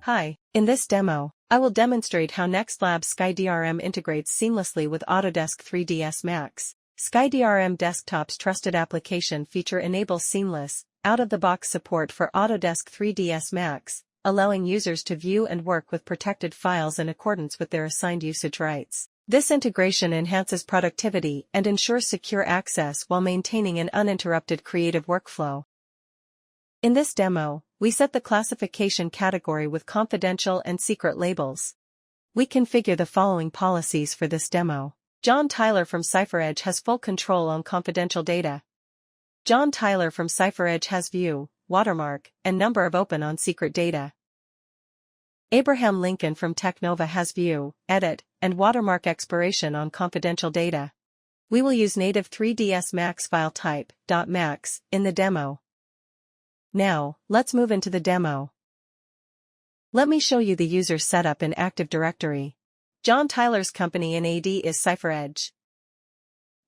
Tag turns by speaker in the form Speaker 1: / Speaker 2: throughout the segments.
Speaker 1: Hi, in this demo, I will demonstrate how NextLabs SkyDRM integrates seamlessly with Autodesk 3ds Max. SkyDRM Desktop's trusted application feature enables seamless, out-of-the-box support for Autodesk 3ds Max, allowing users to view and work with protected files in accordance with their assigned usage rights. This integration enhances productivity and ensures secure access while maintaining an uninterrupted creative workflow. In this demo, we set the classification category with confidential and secret labels. We configure the following policies for this demo. John Tyler from CipherEdge has full control on confidential data. John Tyler from CipherEdge has view, watermark, and number of open on secret data. Abraham Lincoln from Technova has view, edit, and watermark expiration on confidential data. We will use native 3ds Max file type, .max, in the demo. Now, let's move into the demo. Let me show you the user setup in Active Directory. John Tyler's company in AD is CipherEdge.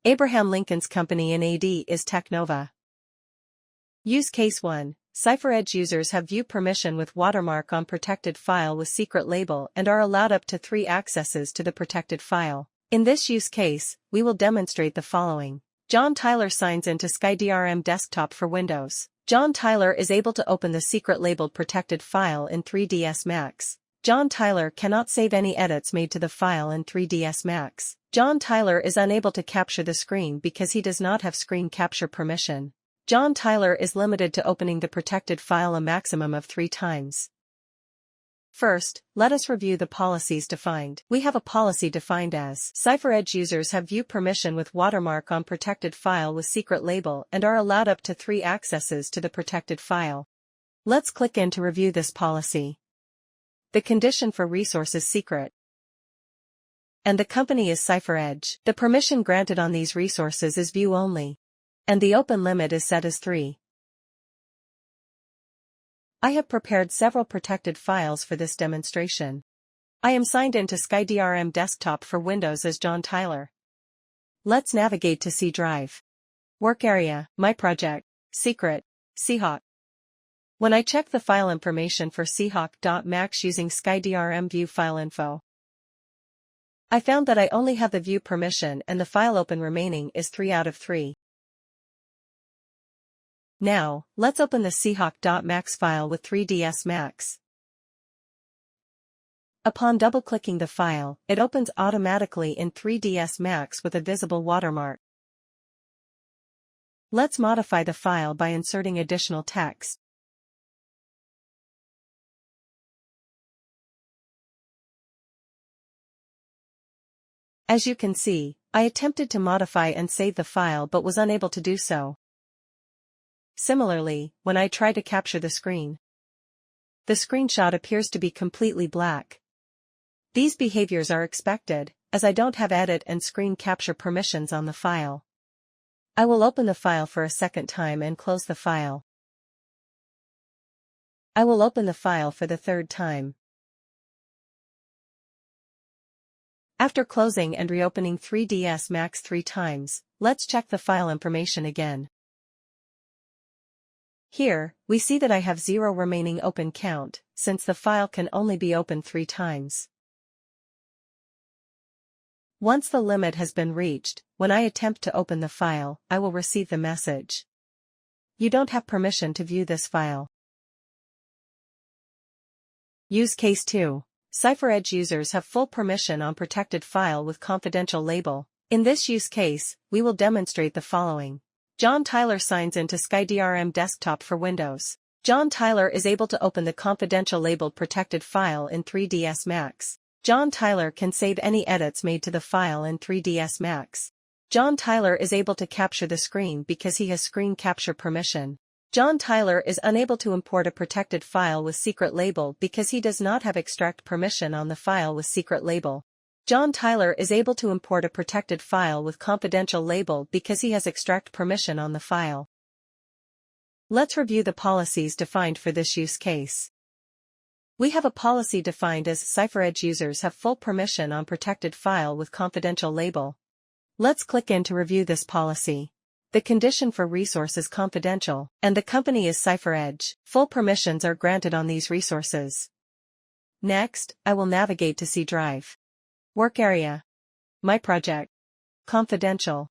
Speaker 1: Abraham Lincoln's company in AD is Technova. Use Case 1. CipherEdge users have view permission with watermark on protected file with secret label and are allowed up to 3 accesses to the protected file. In this use case, we will demonstrate the following. John Tyler signs into SkyDRM Desktop for Windows. John Tyler is able to open the secret labeled protected file in 3ds Max. John Tyler cannot save any edits made to the file in 3ds Max. John Tyler is unable to capture the screen because he does not have screen capture permission. John Tyler is limited to opening the protected file a maximum of 3 times. First, let us review the policies defined. We have a policy defined as CipherEdge users have view permission with watermark on protected file with secret label and are allowed up to 3 accesses to the protected file. Let's click in to review this policy. The condition for resource is secret, and the company is CipherEdge. The permission granted on these resources is view only, and the open limit is set as 3. I have prepared several protected files for this demonstration. I am signed into SkyDRM Desktop for Windows as John Tyler. Let's navigate to C Drive. Work Area, My Project, Secret, Seahawk. When I check the file information for seahawk.max using SkyDRM View File Info, I found that I only have the view permission and the file open remaining is 3 out of 3. Now, let's open the seahawk.max file with 3ds Max. Upon double-clicking the file, it opens automatically in 3ds Max with a visible watermark. Let's modify the file by inserting additional text. As you can see, I attempted to modify and save the file but was unable to do so. Similarly, when I try to capture the screen, the screenshot appears to be completely black. These behaviors are expected, as I don't have edit and screen capture permissions on the file. I will open the file for a second time and close the file. I will open the file for the third time. After closing and reopening 3ds Max 3 times, let's check the file information again. Here, we see that I have 0 remaining open count, since the file can only be opened 3 times. Once the limit has been reached, when I attempt to open the file, I will receive the message. You don't have permission to view this file. Use Case 2. CipherEdge users have full permission on protected file with confidential label. In this use case, we will demonstrate the following. John Tyler signs into SkyDRM Desktop for Windows. John Tyler is able to open the confidential labeled protected file in 3ds Max. John Tyler can save any edits made to the file in 3ds Max. John Tyler is able to capture the screen because he has screen capture permission. John Tyler is unable to import a protected file with secret label because he does not have extract permission on the file with secret label. John Tyler is able to import a protected file with confidential label because he has extract permission on the file. Let's review the policies defined for this use case. We have a policy defined as CipherEdge users have full permission on protected file with confidential label. Let's click in to review this policy. The condition for resource is confidential, and the company is CipherEdge. Full permissions are granted on these resources. Next, I will navigate to C drive. Work area. My project. Confidential.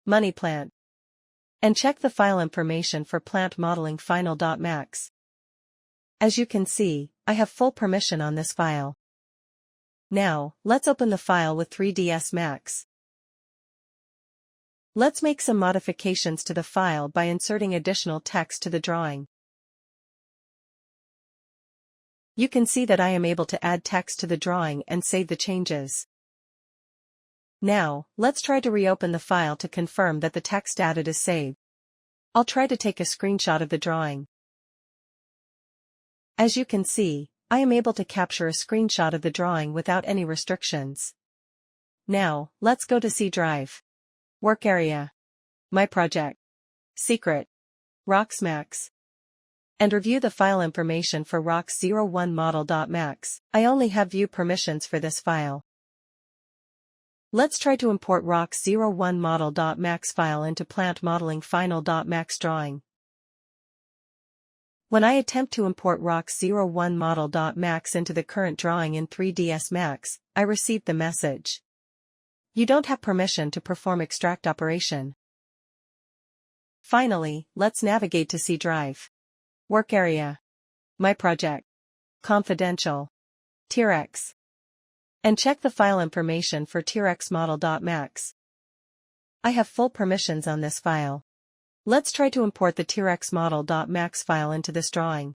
Speaker 1: Money plant. And check the file information for plant modeling final.max. As you can see, I have full permission on this file. Now, let's open the file with 3ds Max. Let's make some modifications to the file by inserting additional text to the drawing. You can see that I am able to add text to the drawing and save the changes. Now, let's try to reopen the file to confirm that the text added is saved. I'll try to take a screenshot of the drawing. As you can see, I am able to capture a screenshot of the drawing without any restrictions. Now, let's go to C drive. Work area. My project. Secret. RocksMax. And review the file information for rocks01model.max. I only have view permissions for this file. Let's try to import rocks01model.max file into plant modeling final.max drawing. When I attempt to import rocks01model.max into the current drawing in 3ds Max, I receive the message. You don't have permission to perform extract operation. Finally, let's navigate to C drive. Work area. My project. Confidential. T-Rex. And check the file information for trxmodel.max. I have full permissions on this file. Let's try to import the trxmodel.max file into this drawing.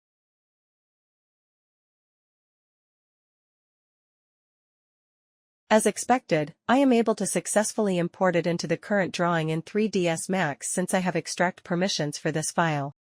Speaker 1: As expected, I am able to successfully import it into the current drawing in 3ds Max since I have extract permissions for this file.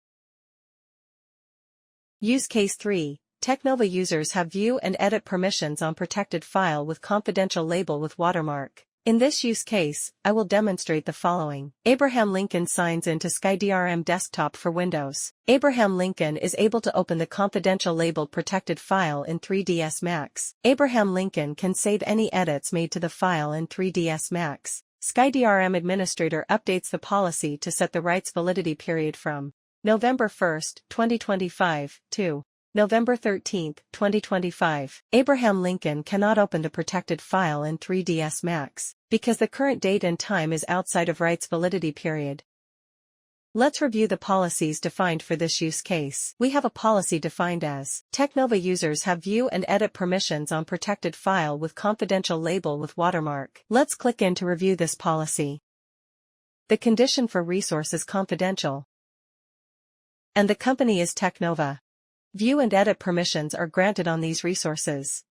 Speaker 1: Use Case 3. Technova users have view and edit permissions on protected file with confidential label with watermark. In this use case, I will demonstrate the following. Abraham Lincoln signs into SkyDRM desktop for Windows. Abraham Lincoln is able to open the confidential labeled protected file in 3ds Max. Abraham Lincoln can save any edits made to the file in 3ds Max. SkyDRM administrator updates the policy to set the rights validity period from November 1, 2025 to November 13, 2025. Abraham Lincoln cannot open the protected file in 3ds Max, because the current date and time is outside of rights validity period. Let's review the policies defined for this use case. We have a policy defined as Technova users have view and edit permissions on protected file with confidential label with watermark. Let's click in to review this policy. The condition for resource is confidential, and the company is Technova. View and edit permissions are granted on these resources.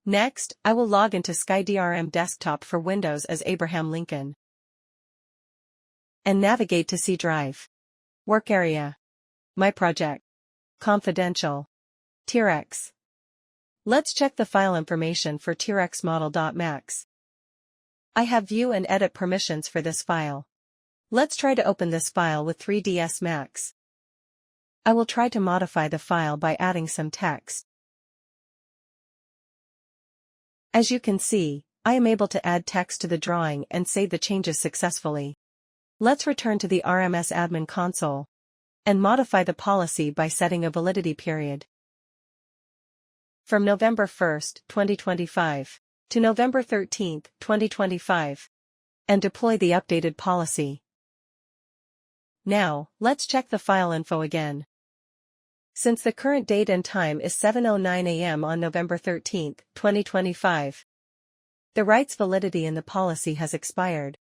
Speaker 1: Next, I will log into SkyDRM desktop for Windows as Abraham Lincoln. And navigate to C drive. Work area. My project. Confidential. T-Rex. Let's check the file information for trxmodel.max. I have view and edit permissions for this file. Let's try to open this file with 3ds Max. I will try to modify the file by adding some text. As you can see, I am able to add text to the drawing and save the changes successfully. Let's return to the RMS admin console and modify the policy by setting a validity period from November 1, 2025 to November 13, 2025 and deploy the updated policy. Now, let's check the file info again. Since the current date and time is 7:09 a.m. on November 13, 2025, the rights validity in the policy has expired,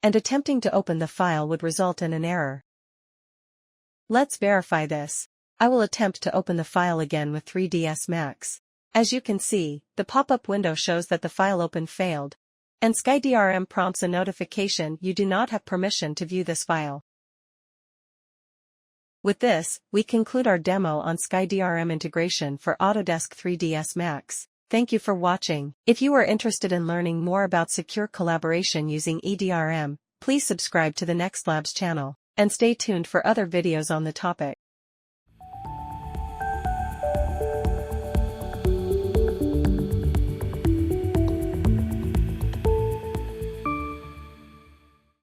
Speaker 1: and attempting to open the file would result in an error. Let's verify this. I will attempt to open the file again with 3ds Max. As you can see, the pop-up window shows that the file open failed, and SkyDRM prompts a notification you do not have permission to view this file. With this, we conclude our demo on SkyDRM integration for Autodesk 3ds Max. Thank you for watching. If you are interested in learning more about secure collaboration using EDRM, please subscribe to the NextLabs channel, and stay tuned for other videos on the topic.